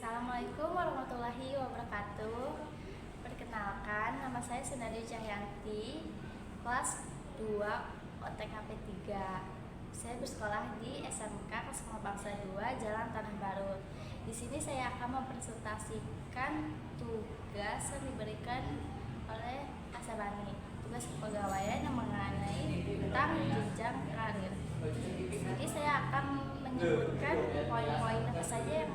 Assalamualaikum warahmatullahi wabarakatuh. Perkenalkan, nama saya Sunardi Cahyanti, kelas 2 OTKP 3. Saya bersekolah di SMK Kesema Bangsa 2, Jalan Tanah Baru. Di sini saya akan mempresentasikan tugas yang diberikan oleh Asabani, tugas kepegawaian yang mengenai tentang jenjang karir. Jadi saya akan menyebutkan poin-poin apa saja yang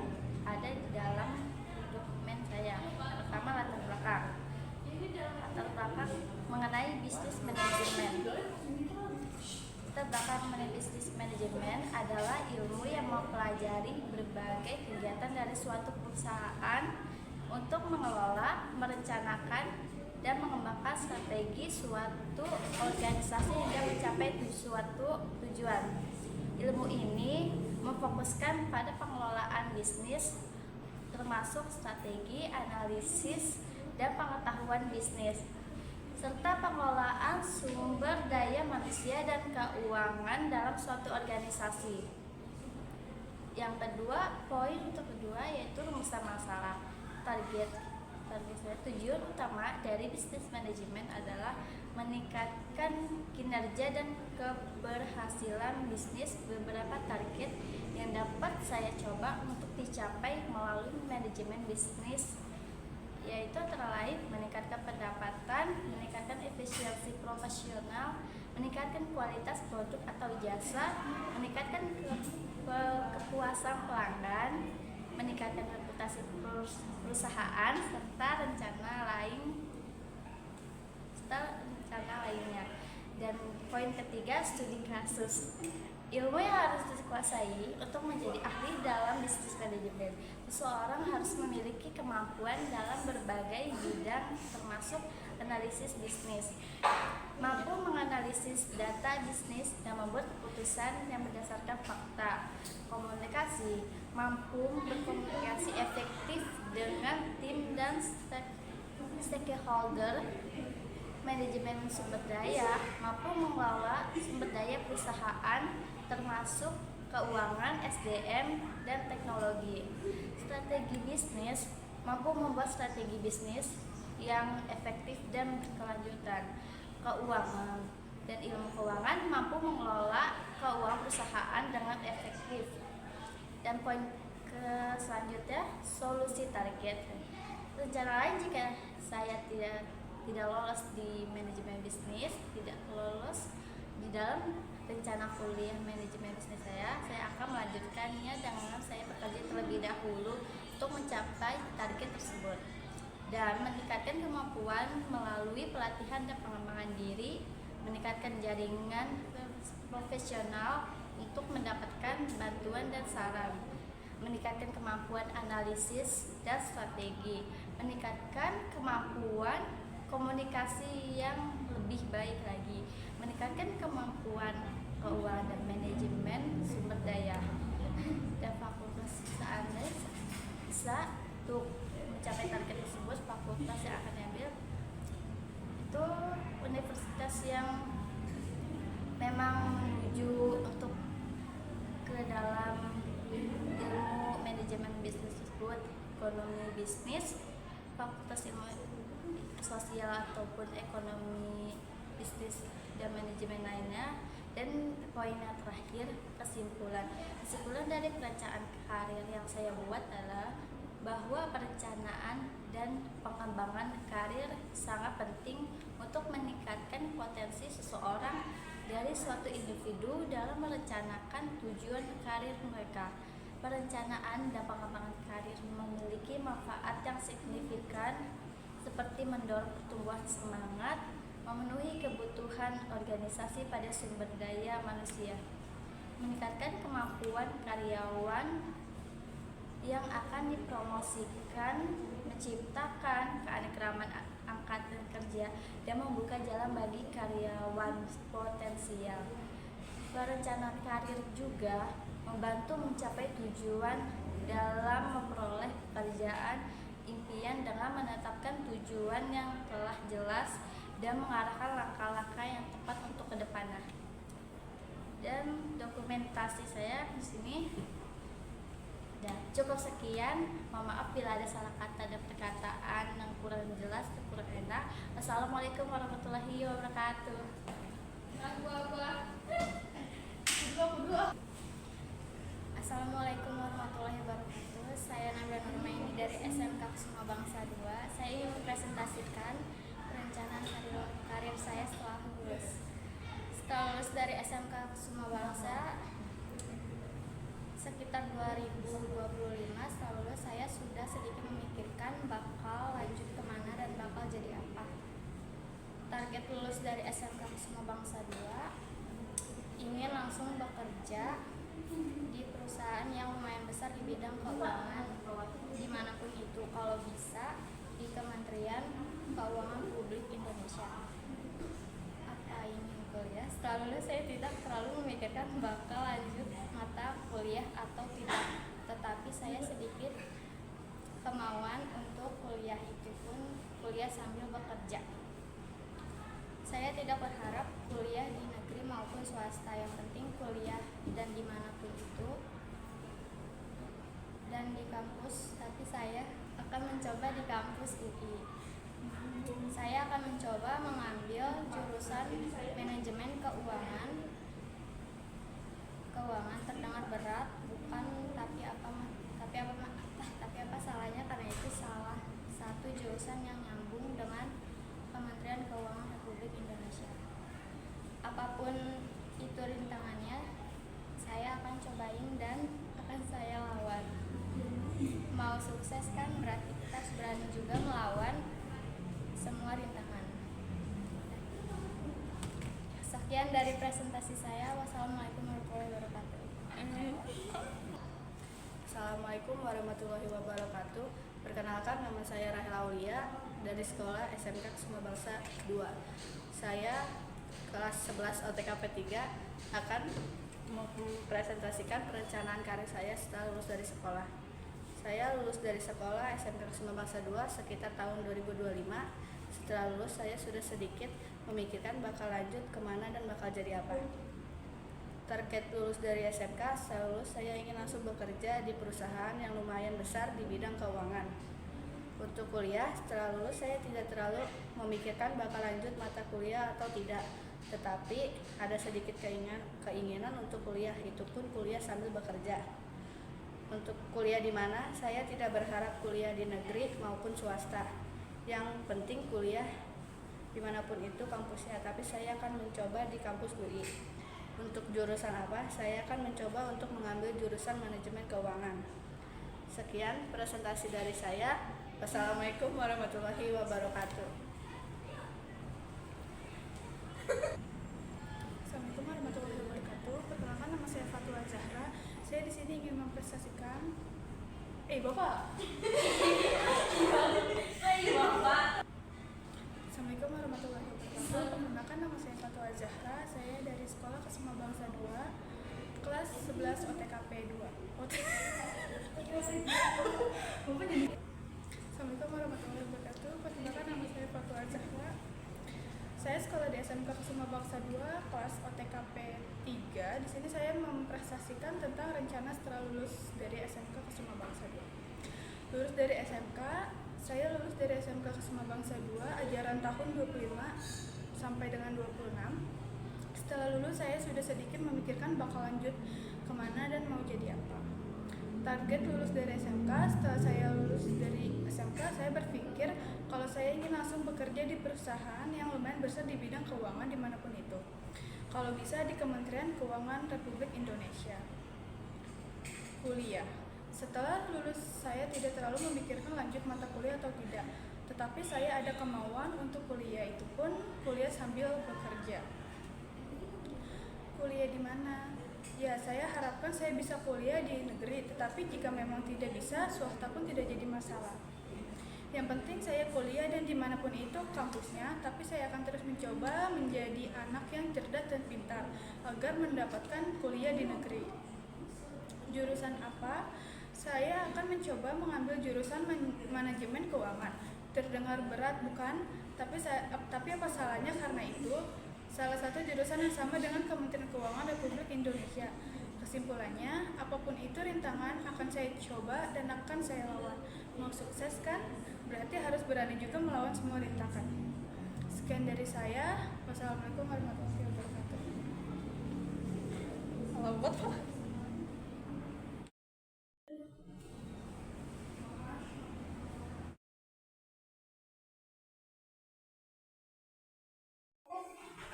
ada di dalam dokumen saya. Pertama, latar belakang mengenai bisnis manajemen. Latar belakang mengenai bisnis manajemen adalah ilmu yang mempelajari berbagai kegiatan dari suatu perusahaan untuk mengelola, merencanakan, dan mengembangkan strategi suatu organisasi hingga mencapai suatu tujuan. Ilmu ini memfokuskan pada pengelolaan bisnis, termasuk strategi, analisis, dan pengetahuan bisnis, serta pengelolaan sumber daya manusia dan keuangan dalam suatu organisasi. Yang kedua, poin untuk kedua yaitu rumusan masalah. Target saya, tujuan utama dari bisnis manajemen adalah meningkatkan kinerja dan keberhasilan bisnis. Beberapa target yang dapat saya coba untuk dicapai melalui manajemen bisnis yaitu antara lain meningkatkan pendapatan, meningkatkan efisiensi profesional, meningkatkan kualitas produk atau jasa, meningkatkan kepuasan pelanggan, meningkatkan reputasi perusahaan, serta rencana lainnya. Dan poin ketiga, studi kasus. Ilmu yang harus dikuasai untuk menjadi ahli dalam bisnis manajemen. Seseorang harus memiliki kemampuan dalam berbagai bidang termasuk analisis bisnis, mampu menganalisis data bisnis dan membuat keputusan yang berdasarkan fakta. Komunikasi, mampu berkomunikasi efektif dengan tim dan stakeholder. Manajemen sumber daya, mampu mengelola sumber daya perusahaan termasuk keuangan, SDM, dan teknologi. Strategi bisnis, mampu membuat strategi bisnis yang efektif dan berkelanjutan. Keuangan dan ilmu keuangan, mampu mengelola keuangan perusahaan dengan efektif. Dan poin selanjutnya, solusi target. Rencana lain jika saya tidak lolos di manajemen bisnis, tidak lolos di dalam rencana kuliah manajemen bisnis saya akan melanjutkannya dengan saya bekerja terlebih dahulu untuk mencapai target tersebut dan meningkatkan kemampuan melalui pelatihan dan pengembangan diri, meningkatkan jaringan profesional untuk mendapatkan bantuan dan saran, meningkatkan kemampuan analisis dan strategi, meningkatkan kemampuan komunikasi yang lebih baik lagi, meningkatkan kemampuan keuangan dan manajemen sumber daya. Dan fakultas seandainya bisa untuk mencapai target tersebut, fakultas yang akan diambil itu universitas yang memang menuju untuk ke dalam ilmu manajemen bisnis tersebut, ekonomi bisnis, fakultas ilmu sosial ataupun ekonomi bisnis dan manajemen lainnya. Dan poin yang terakhir, kesimpulan dari perencanaan karir yang saya buat adalah bahwa perencanaan dan pengembangan karir sangat penting untuk meningkatkan potensi seseorang dari suatu individu dalam merencanakan tujuan karir mereka. Perencanaan dan pengembangan karir memiliki manfaat yang signifikan seperti mendorong pertumbuhan semangat, memenuhi kebutuhan organisasi pada sumber daya manusia, meningkatkan kemampuan karyawan yang akan dipromosikan, menciptakan keanekaragaman angkatan kerja, dan membuka jalan bagi karyawan potensial. Perencanaan karir juga membantu mencapai tujuan dalam memperoleh pekerjaan impian dengan menetapkan tujuan yang telah jelas dan mengarahkan langkah-langkah yang tepat untuk kedepannya. Dan dokumentasi saya di sini. Dan Cukup sekian, mohon maaf bila ada salah kata dan perkataan yang kurang jelas atau kurang enak. Wassalamualaikum warahmatullahi wabarakatuh. Assalamualaikum warahmatullahi wabarakatuh. Saya Nabila Nurmaini dari SMK Kusuma Bangsa 2. Saya ingin mempresentasikan perencanaan karir saya setelah lulus. Setelah lulus dari SMK Kusuma Bangsa sekitar 2025, setelah lulus saya sudah sedikit memikirkan bakal lanjut kemana dan bakal jadi apa. Target lulus dari SMK Kusuma Bangsa 2 ingin langsung bekerja di perusahaan yang lumayan besar di bidang keuangan, dimanapun itu, kalau bisa di Kementerian Keuangan Republik Indonesia. Apa ini kuliah? Setelah lulus saya tidak terlalu memikirkan bakal lanjut mata kuliah atau tidak, tetapi saya sedikit kemauan untuk kuliah itu pun kuliah sambil bekerja. Saya tidak berharap kuliah di negeri maupun swasta, yang penting kuliah dan dimanapun itu dan di kampus, tapi saya akan mencoba di kampus UI. Saya akan mencoba mengambil jurusan manajemen keuangan. Keuangan terdengar berat, bukan, tapi apa salahnya, karena itu salah satu jurusan yang nyambung dengan Kementerian Keuangan Republik Indonesia. Apapun itu rintangannya, saya akan cobain dan akan saya lawan. Mau sukses kan berarti kita harus berani juga melawan semua rintangan. Sekian dari presentasi saya. Wassalamualaikum warahmatullahi wabarakatuh. Assalamualaikum warahmatullahi wabarakatuh. Perkenalkan, nama saya Rahel Aulia dari sekolah SMK Kusuma Bangsa 2. Saya kelas 11 OTKP 3 akan mempresentasikan perencanaan karir saya setelah lulus dari sekolah. Saya lulus dari sekolah SMK Kusuma Bangsa 2 sekitar tahun 2025. Setelah lulus saya sudah sedikit memikirkan bakal lanjut kemana dan bakal jadi apa. Target lulus dari SMK, setelah lulus saya ingin langsung bekerja di perusahaan yang lumayan besar di bidang keuangan. Untuk kuliah, setelah lulus saya tidak terlalu memikirkan bakal lanjut mata kuliah atau tidak, tetapi ada sedikit keinginan untuk kuliah, itu pun kuliah sambil bekerja. Untuk kuliah di mana, saya tidak berharap kuliah di negeri maupun swasta. Yang penting kuliah dimanapun itu kampusnya, tapi saya akan mencoba di kampus UI. Untuk jurusan apa? Saya akan mencoba untuk mengambil jurusan manajemen keuangan. Sekian presentasi dari saya. Wassalamualaikum warahmatullahi wabarakatuh. Assalamualaikum warahmatullahi wabarakatuh. Perkenalkan, nama saya Fatua Zahra. Saya di sini ingin mempresentasikan. Bapak. Assalamualaikum warahmatullahi wabarakatuh. Perkenalkan, nama saya Fatua Zahra. Saya dari sekolah Kusuma Bangsa 2, kelas 11 OTKP 2. Assalamualaikum warahmatullahi wabarakatuh. Perkenalkan, nama saya Fatua Zahra. Saya sekolah di SMK Kusuma Bangsa 2, kelas OTKP 3. Di sini saya mempresentasikan tentang rencana setelah lulus dari SMK Kusuma Bangsa 2. Lulus dari SMK, saya lulus dari SMK Kusuma Bangsa 2 ajaran tahun 25 sampai dengan 26. Setelah lulus saya sudah sedikit memikirkan bakal lanjut kemana dan mau jadi apa. Target lulus dari SMK, setelah saya lulus dari SMK, saya berpikir kalau saya ingin langsung bekerja di perusahaan yang lumayan besar di bidang keuangan dimanapun itu. Kalau bisa di Kementerian Keuangan Republik Indonesia. Kuliah. Setelah lulus saya tidak terlalu memikirkan lanjut mata kuliah atau tidak, tetapi saya ada kemauan untuk kuliah, itu pun kuliah sambil bekerja. Kuliah di mana? Ya, saya harapkan saya bisa kuliah di negeri, tetapi jika memang tidak bisa, swasta pun tidak jadi masalah. Yang penting saya kuliah dan dimanapun itu kampusnya, tapi saya akan terus mencoba menjadi anak yang cerdas dan pintar agar mendapatkan kuliah di negeri. Jurusan apa? Saya akan mencoba mengambil jurusan manajemen keuangan. Terdengar berat bukan? Tapi apa salahnya, karena itu salah satu jurusan yang sama dengan Kementerian Keuangan Republik Indonesia. Kesimpulannya, apapun itu rintangan akan akan saya coba dan akan saya lawan. Mau sukses kan? Berarti harus berani juga melawan semua rintangan. Sekian dari saya. Wassalamualaikum warahmatullahi wabarakatuh. Selamat Pak.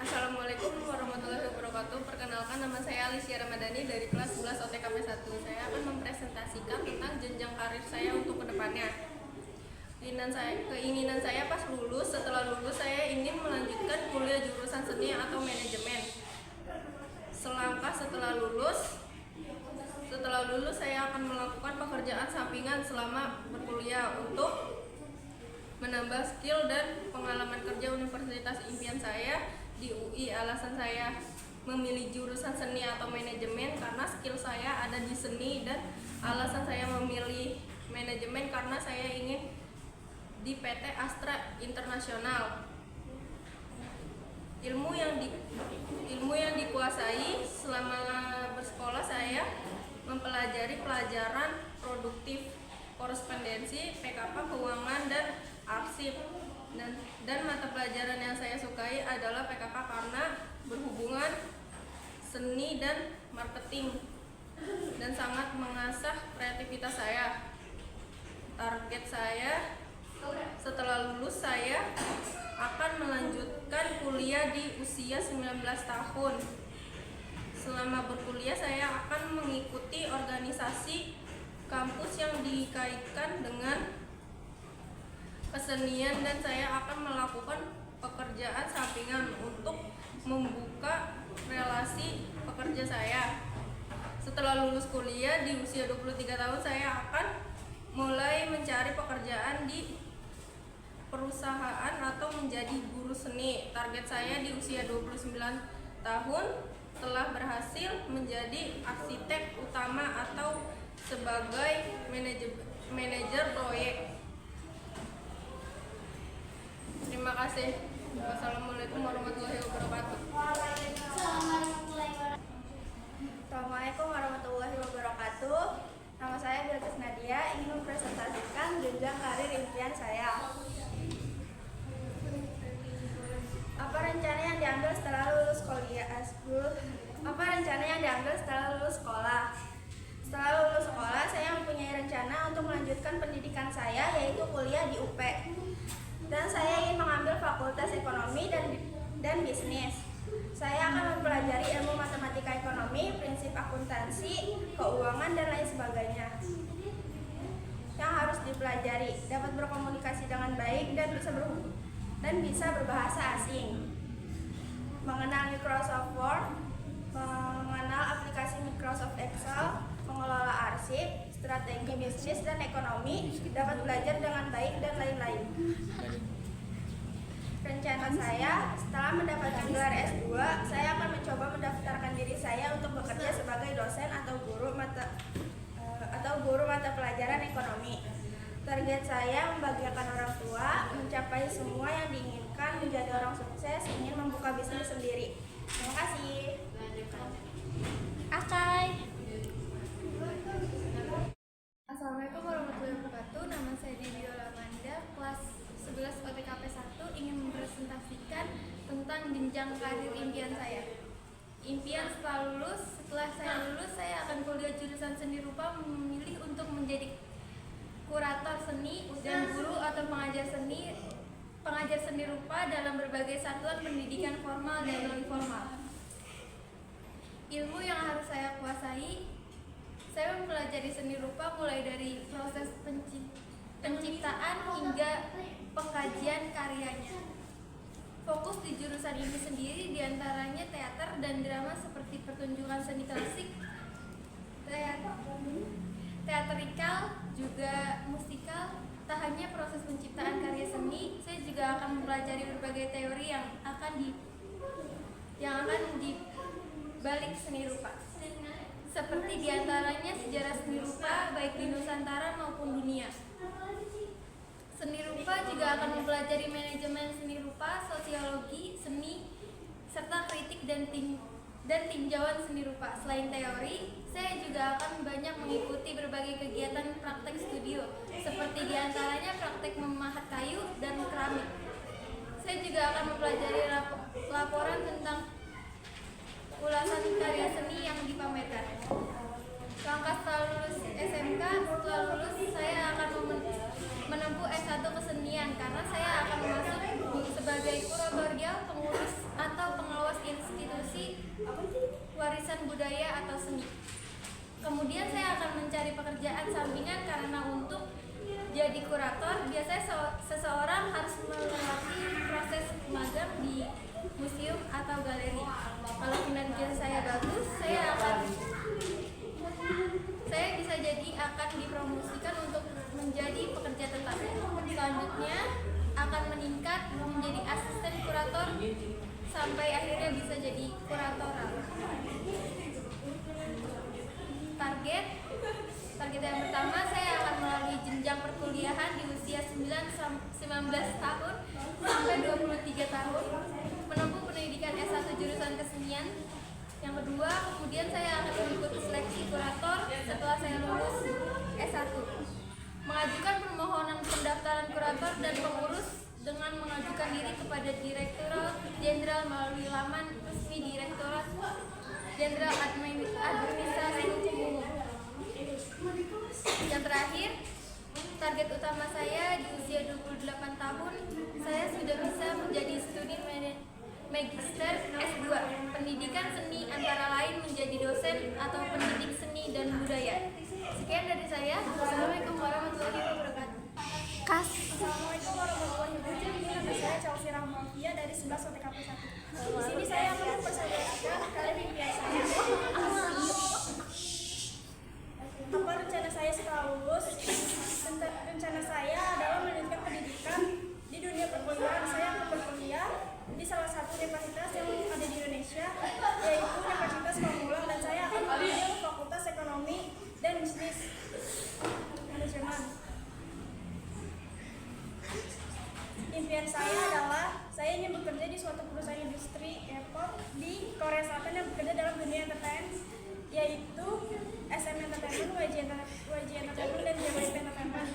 Assalamualaikum warahmatullahi wabarakatuh. Perkenalkan, nama saya Alicia Ramadhani dari kelas 11 OTKP 1. Saya akan mempresentasikan tentang jenjang karir saya untuk kedepannya. Keinginan saya pas lulus, setelah lulus saya ingin melanjutkan kuliah jurusan seni atau manajemen. Selangkah setelah lulus saya akan melakukan pekerjaan sampingan selama berkuliah untuk menambah skill dan pengalaman kerja universitas impian saya di UI. Alasan saya memilih jurusan seni atau manajemen karena skill saya ada di seni, dan alasan saya memilih manajemen karena saya ingin di PT Astra Internasional. Ilmu yang dikuasai selama bersekolah, saya mempelajari pelajaran produktif, korespondensi, PKP, keuangan, dan arsip. Dan mata pelajaran yang saya sukai adalah PKK karena berhubungan seni dan marketing dan sangat mengasah kreativitas saya. Target saya setelah lulus, saya akan melanjutkan kuliah di usia 19 tahun. Selama berkuliah saya akan mengikuti organisasi kampus yang dikaitkan dengan kesenian, dan saya akan melakukan pekerjaan sampingan untuk membuka relasi pekerja saya. Setelah lulus kuliah di usia 23 tahun, saya akan mulai mencari pekerjaan di perusahaan atau menjadi guru seni. Target saya di usia 29 tahun telah berhasil menjadi arsitek utama atau sebagai manajer proyek. Terima kasih. Wassalamualaikum warahmatullahi wabarakatuh. Assalamualaikum warahmatullahi wabarakatuh. Nama saya Bilqis Nadia, ingin mempresentasikan jenjang karir impian saya. Apa rencana yang diambil setelah lulus sekolah? Setelah lulus sekolah, saya mempunyai rencana untuk melanjutkan pendidikan saya, yaitu kuliah di UP. Dan saya ingin mengambil fakultas ekonomi dan bisnis. Saya akan mempelajari ilmu matematika ekonomi, prinsip akuntansi, keuangan, dan lain sebagainya yang harus dipelajari, dapat berkomunikasi dengan baik dan bisa berbahasa asing, mengenal Microsoft Word, mengenal aplikasi Microsoft Excel, mengelola arsip, strategi bisnis dan ekonomi, dapat belajar dengan baik, dan lain-lain. Rencana saya, setelah mendapatkan gelar S2, saya akan mencoba mendaftarkan diri saya untuk bekerja sebagai dosen atau guru mata pelajaran ekonomi. Target saya membahagiakan orang tua, mencapai semua yang diinginkan, menjadi orang sukses, ingin membuka bisnis sendiri. Terima kasih. Akai. Assalamualaikum warahmatullahi wabarakatuh. Nama saya Diviola Amanda, kelas 11 OTKP 1, ingin mempresentasikan tentang jenjang karir impian saya. Impian setelah saya lulus, saya akan kuliah jurusan seni rupa, memilih untuk menjadi kurator seni dan guru atau pengajar seni rupa dalam berbagai satuan pendidikan formal dan non formal. Ilmu yang harus saya kuasai, saya mempelajari seni rupa mulai dari proses penciptaan hingga pengkajian karyanya. Fokus di jurusan ini sendiri diantaranya teater dan drama seperti pertunjukan seni klasik, teatrikal, juga musikal. Tak hanya proses penciptaan karya seni, saya juga akan mempelajari berbagai teori yang akan di balik seni rupa. Seperti diantaranya sejarah seni rupa baik di Nusantara maupun dunia. Seni rupa juga akan mempelajari manajemen seni rupa, sosiologi, seni, serta kritik dan dan tinjauan seni rupa. Selain teori, saya juga akan banyak mengikuti berbagai kegiatan praktek studio, seperti diantaranya praktek memahat kayu dan keramik. Saya juga akan mempelajari laporan tentang ulasan karya seni yang dipamerkan. Langkah setelah lulus SMK, setelah lulus saya akan menempuh S1 kesenian karena saya akan masuk sebagai kuratorial, pengurus atau pengawas institusi warisan budaya atau seni. Kemudian saya akan mencari pekerjaan sampingan karena untuk jadi kurator biasanya seseorang harus melewati proses magang di museum atau galeri. Kalau kinerja saya bagus, saya bisa jadi akan dipromosikan untuk menjadi pekerja tetap. Selanjutnya akan meningkat menjadi asisten kurator sampai akhirnya bisa jadi kuratoral. Target yang pertama, saya akan melalui jenjang perkuliahan di usia 19 tahun sampai 23 tahun, menempuh pendidikan S1 jurusan kesenian. Yang kedua, kemudian saya akan mengikuti seleksi kurator setelah saya lulus S1. Mengajukan permohonan pendaftaran kurator dan pengurus dengan mengajukan diri kepada Direktorat Jenderal melalui laman resmi Direktorat Jenderal Administrasi Hukum Umum. Yang terakhir, target utama saya di usia 28 tahun, saya sudah bisa menjadi studi magister S2 pendidikan seni, antara lain menjadi dosen atau pendidik seni dan budaya. Sekian dari saya. Assalamualaikum warahmatullahi wabarakatuh. Assalamualaikum warahmatullahi wabarakatuh. Nama saya Chelsea Rahmavia dari 11 OTKP 1. Di sini saya akan mempresentasikan karir impian saya. Apa rencana saya setelah lulus? Rencana saya adalah melanjutkan pendidikan di dunia perkuliahan. Saya akan berkuliah di salah satu universitas yang ada di Indonesia, yaitu Universitas Pamulang, dan saya akan mengambil Fakultas Ekonomi dan Bisnis Manajemen. Impian saya adalah saya ingin bekerja di suatu perusahaan industri K-pop di Korea Selatan yang bekerja dalam dunia entertainment, yaitu SM Entertainment, YG Entertainment, dan JWP Entertainment.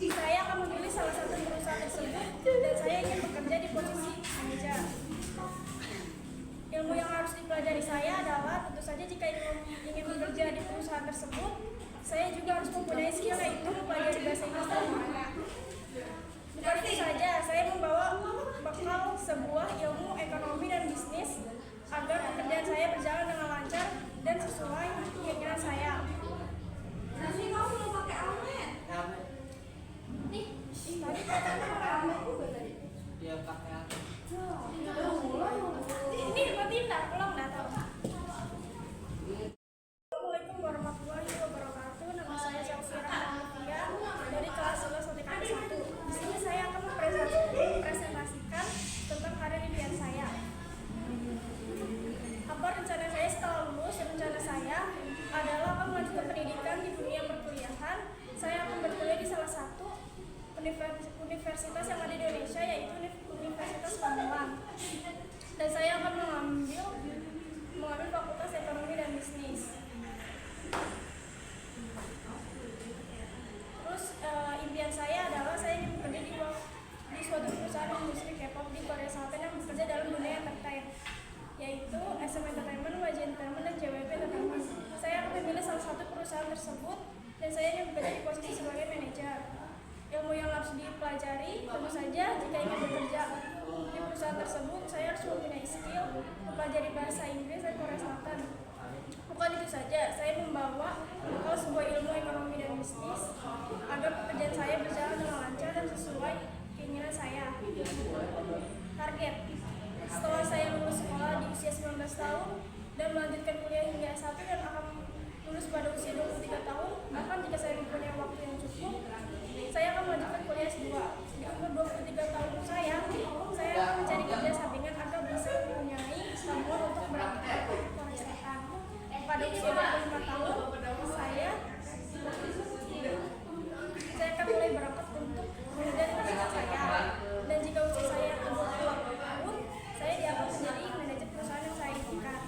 Saya akan memilih salah satu perusahaan tersebut dan saya ingin bekerja di posisi manajer. Ilmu yang harus dipelajari saya adalah tentu saja jika ingin bekerja di perusahaan tersebut, saya juga harus mempunyai skill, yaitu mempelajari bahasa Inggris dan bahasa. Bukan itu saja, saya membawa bekal sebuah ilmu ekonomi dan bisnis agar pekerjaan saya berjalan dengan lancar dan sesuai keinginan saya. Nanti kamu belum pakai almet. Nih, tadi katanya pakai almet juga tadi. Dia pakai apa? Ini berarti ulang tahu. Assalamualaikum warahmatullahi wabarakatuh. Nama saya Chelsea Rahmavia dari kelas 11 OTKP 1. Di sini saya akan mempresentasikan tentang karir impian saya. Apa rencana saya setelah lulus? Rencana saya adalah akan melanjutkan pendidikan di dunia perkuliahan. Saya akan berkuliah di salah satu universitas yang ada di Indonesia, yaitu Universitas Pamulang. Dan saya akan mengambil Fakultas Ekonomi dan Bisnis. Terus impian saya adalah saya ingin bekerja di suatu perusahaan industri K-pop di Korea Selatan yang bekerja dalam dunia entertainment, yaitu SM Entertainment, YG Entertainment, dan JWP Entertainment. Saya akan memilih salah satu perusahaan tersebut dan saya ingin bekerja di posisi sebagai manajer. Ilmu yang harus dipelajari, tentu saja jika ingin bekerja di perusahaan tersebut, saya harus mempunyai skill mempelajari bahasa Inggris dan Korea Selatan. Bukan itu saja, saya membawa sebuah ilmu ekonomi dan bisnis agar pekerjaan saya berjalan dengan lancar dan sesuai keinginan saya. Target, setelah saya lulus sekolah di usia 19 tahun dan melanjutkan kuliah hingga S1 dan akan lulus pada usia 23 tahun, bahkan jika saya mempunyai waktu yang cukup, saya akan melanjutkan kuliah S2. Di umur 23 tahun saya akan mencari kerja sampingan agar bisa mempunyai tabungan untuk berangkat ke Korea Selatan. Pada usia 25 tahun, saya akan mulai berangkat untuk mengejar cita-cita saya. Dan jika usia saya 28 tahun, saya diangkat menjadi manajer perusahaan yang saya inginkan.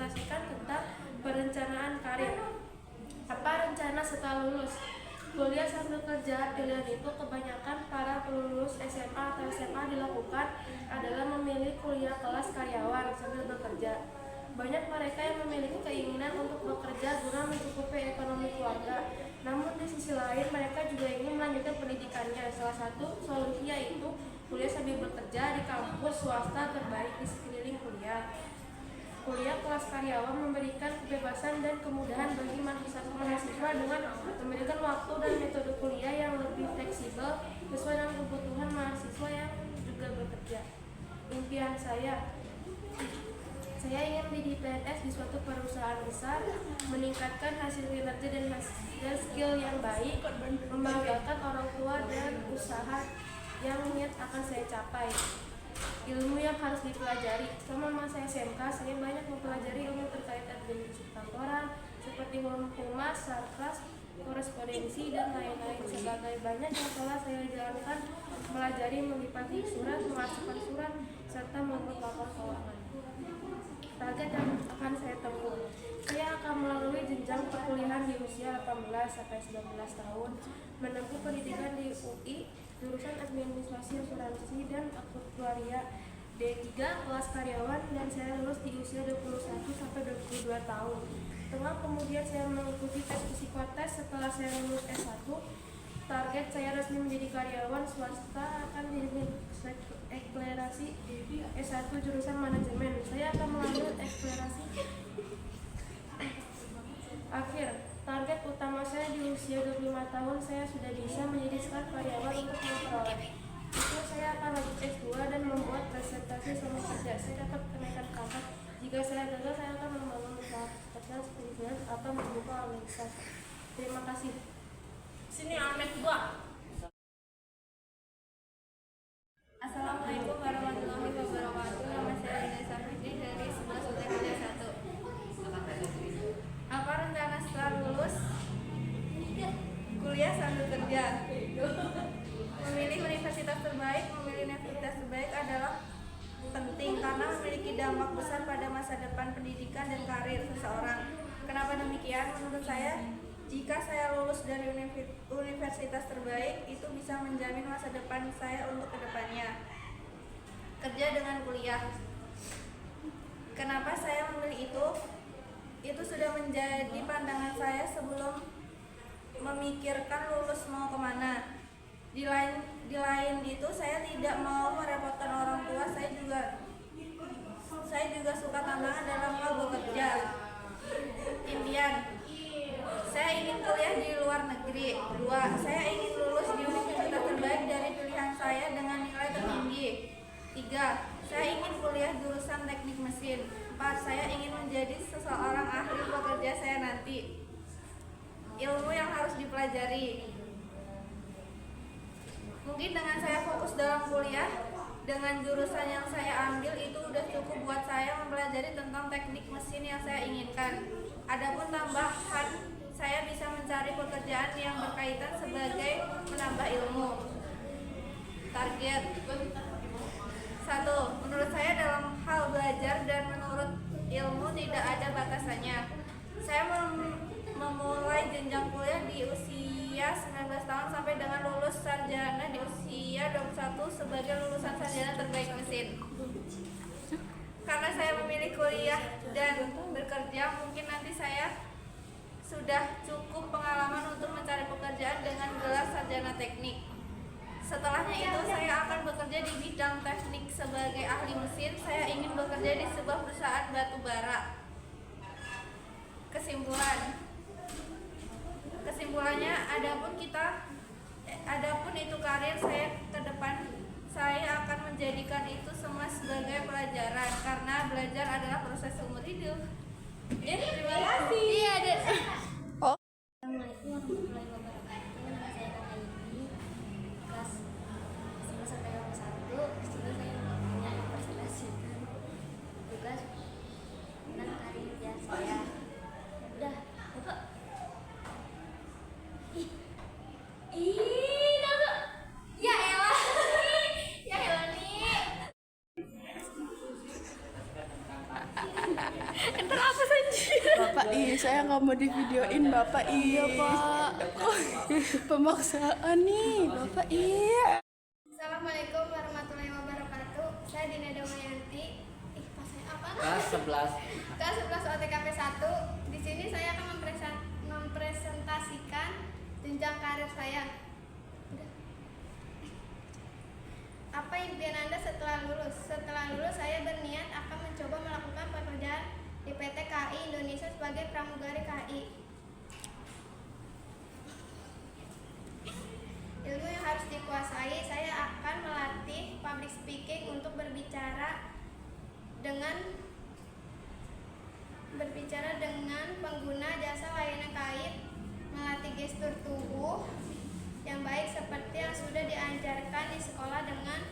mempresentasikan tentang perencanaan karir. Apa rencana setelah lulus? Kuliah sambil kerja pilihan itu kebanyakan para lulus SMA atau SMA dilakukan adalah memilih kuliah kelas karyawan sambil bekerja. Banyak mereka yang memiliki keinginan untuk bekerja guna mencukupi ekonomi keluarga. Namun di sisi lain mereka juga ingin melanjutkan pendidikannya. Salah satu solusinya yaitu kuliah sambil bekerja di kampus swasta terbaik di sekeliling kuliah. Kuliah kelas karyawan memberikan kebebasan dan kemudahan bagi mahasiswa dengan memberikan waktu dan metode kuliah yang lebih fleksibel sesuai dengan kebutuhan mahasiswa yang juga bekerja. Impian saya ingin menjadi PNS di suatu perusahaan besar, meningkatkan hasil kinerja dan skill yang baik, membanggakan orang tua dan usaha yang niat akan saya capai. Ilmu yang harus dipelajari. Selama masa SMK, saya banyak mempelajari ilmu terkait administrasi kantoran seperti humas, sarkas, korespondensi, dan lain-lain. Sebagai banyak yang telah saya jalankan, melajari melipati surat, mengarsipkan surat, serta membuat laporan keuangan. Target yang akan saya tempuh, saya akan melalui jenjang perkuliahan di usia 18 sampai 19 tahun, menempuh pendidikan di UI, jurusan administrasi asuransi dan aktuaria D3 kelas karyawan, dan saya lulus di usia 21 sampai 22 tahun. Kemudian saya mengikuti tes psikotes. Setelah saya lulus S1, target saya resmi menjadi karyawan swasta akan akselerasi S1 jurusan manajemen. Saya akan melanjut akselerasi akhir. Target utama saya di usia 25 tahun saya sudah bisa menjadi staf karyawan untuk memperoleh itu. Saya akan lanjut S2 dan membuat presentasi selama kerja. Saya dapat kenaikan pangkat. Jika saya gagal, saya akan membangun usaha kecil seperti atau membuka organisasi. Terima kasih. Sini Ahmed gua. Assalamualaikum warahmatullahi wabarakatuh. Nama saya Ida Safitri dari 11 UTKP 1. Apa rencana setelah lulus? Kuliah sambil kerja. Memilih universitas terbaik adalah penting karena memiliki dampak besar pada masa depan pendidikan dan karir seseorang. Kenapa demikian? Menurut saya, jika saya lulus dari universitas terbaik, itu bisa menjamin masa depan saya untuk kedepannya. Kerja dengan kuliah. Kenapa saya memilih itu? Itu sudah menjadi pandangan saya sebelum memikirkan lulus mau kemana. Di lain itu, saya tidak mau merepotkan orang tua. Saya juga suka tantangan dalam hal bekerja. Impian, saya ingin kuliah di luar negeri. 2. Saya ingin lulus di universitas terbaik dari pilihan saya dengan nilai tertinggi. 3. Saya ingin kuliah jurusan teknik mesin. 4. Saya ingin menjadi seseorang ahli pekerja saya nanti. Ilmu yang harus dipelajari. Mungkin dengan saya fokus dalam kuliah, dengan jurusan yang saya ambil itu udah cukup buat saya mempelajari tentang teknik mesin yang saya inginkan. Adapun tambahan, saya bisa mencari pekerjaan yang berkaitan sebagai menambah ilmu. Target 1. Menurut saya dalam hal belajar dan menurut ilmu tidak ada batasannya. Saya memulai jenjang kuliah di usia 19 tahun sampai dengan lulus sarjana di usia 21 sebagai lulusan sarjana terbaik mesin. Karena saya memilih kuliah dan bekerja, mungkin nanti saya sudah cukup pengalaman untuk mencari pekerjaan dengan gelar sarjana teknik. Setelahnya itu saya akan bekerja di bidang teknik sebagai ahli mesin. Saya ingin bekerja di sebuah perusahaan batu bara. Kesimpulannya, adapun itu karir saya ke depan, saya akan menjadikan itu semua sebagai pelajaran karena belajar adalah proses seumur hidup. Terima kasih. Iya, Dek. Assalamualaikum warahmatullahi wabarakatuh. Nama saya Kak Aini, kelas 11 sampai 1. Di sini saya mempresentasikan tugas tentang karir saya. Udah, buka. Naga. Ya elah. Ya elah nih. Bapak saya nggak mau divideoin Bapak Pak. Pemaksaan nih Bapak Assalamualaikum warahmatullahi wabarakatuh. Saya Dina Damayanti. Pas saya apa? Kelas 11. Kelas 11 OTKP 1. Di sini saya akan mempresentasikan jenjang karir saya. Udah. Apa impian Anda setelah lulus? Setelah lulus saya berniat akan mencoba melakukan pekerjaan di PT KAI Indonesia sebagai pramugari KAI. Ilmu yang harus dikuasai, saya akan melatih public speaking untuk berbicara dengan pengguna jasa layanan KAI, melatih gestur tubuh yang baik seperti yang sudah diajarkan di sekolah. Dengan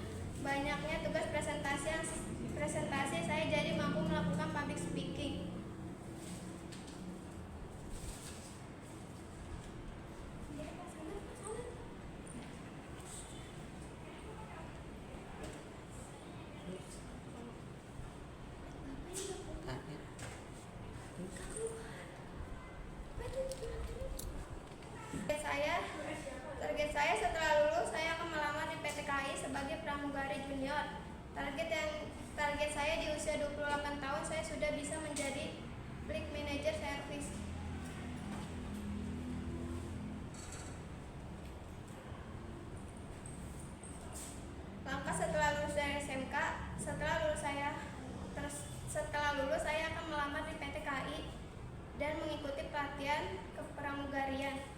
banyaknya tugas presentasi saya jadi mampu melakukan public speaking. Target saya setelah lulus saya akan melamar di PT KAI sebagai pramugari junior. Target saya di usia 28 tahun saya sudah bisa menjadi fleet manager service. Langkah setelah lulus dari SMK, setelah lulus saya akan melamar di PT KAI dan mengikuti pelatihan kepramugarian.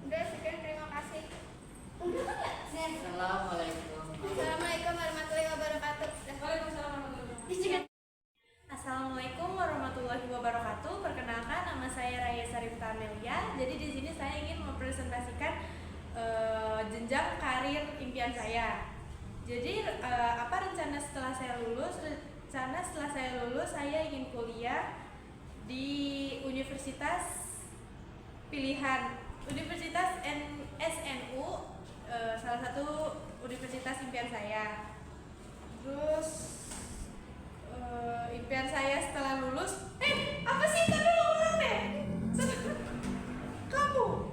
Udah, sekian, terima kasih. Assalamualaikum. Assalamualaikum warahmatullahi wabarakatuh. Assalamualaikum warahmatullahi wabarakatuh. Perkenalkan, nama saya Raya Sarifta Amelia. Jadi di sini saya ingin mempresentasikan jenjang karir impian saya. Jadi apa rencana setelah saya lulus? Rencana setelah saya lulus saya ingin kuliah di universitas pilihan, Universitas SNU, salah satu universitas impian saya. Terus impian saya setelah lulus, apa sih tadi ulang deh? Kamu.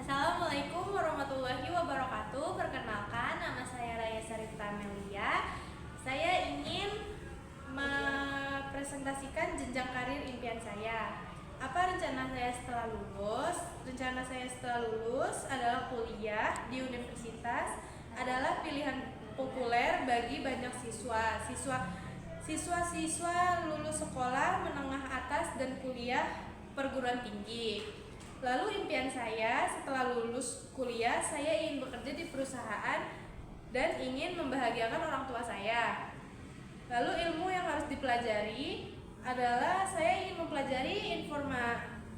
Assalamualaikum warahmatullahi wabarakatuh. Perkenalkan, nama saya Raya Sarifta Amelia. Saya ingin mempresentasikan jenjang karir impian saya. Apa rencana saya setelah lulus? Rencana saya setelah lulus adalah kuliah di universitas, adalah pilihan populer bagi banyak siswa lulus sekolah menengah atas dan kuliah perguruan tinggi. Lalu impian saya setelah lulus kuliah, saya ingin bekerja di perusahaan dan ingin membahagiakan orang tua saya. Lalu ilmu yang harus dipelajari adalah saya ingin mempelajari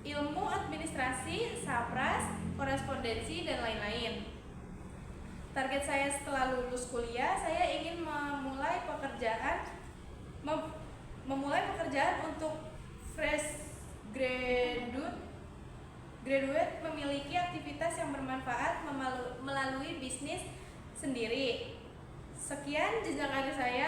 ilmu administrasi, sapras, korespondensi, dan lain-lain. Target saya setelah lulus kuliah, saya ingin memulai pekerjaan untuk fresh graduate memiliki aktivitas yang bermanfaat melalui bisnis sendiri. Sekian jenjang karir saya.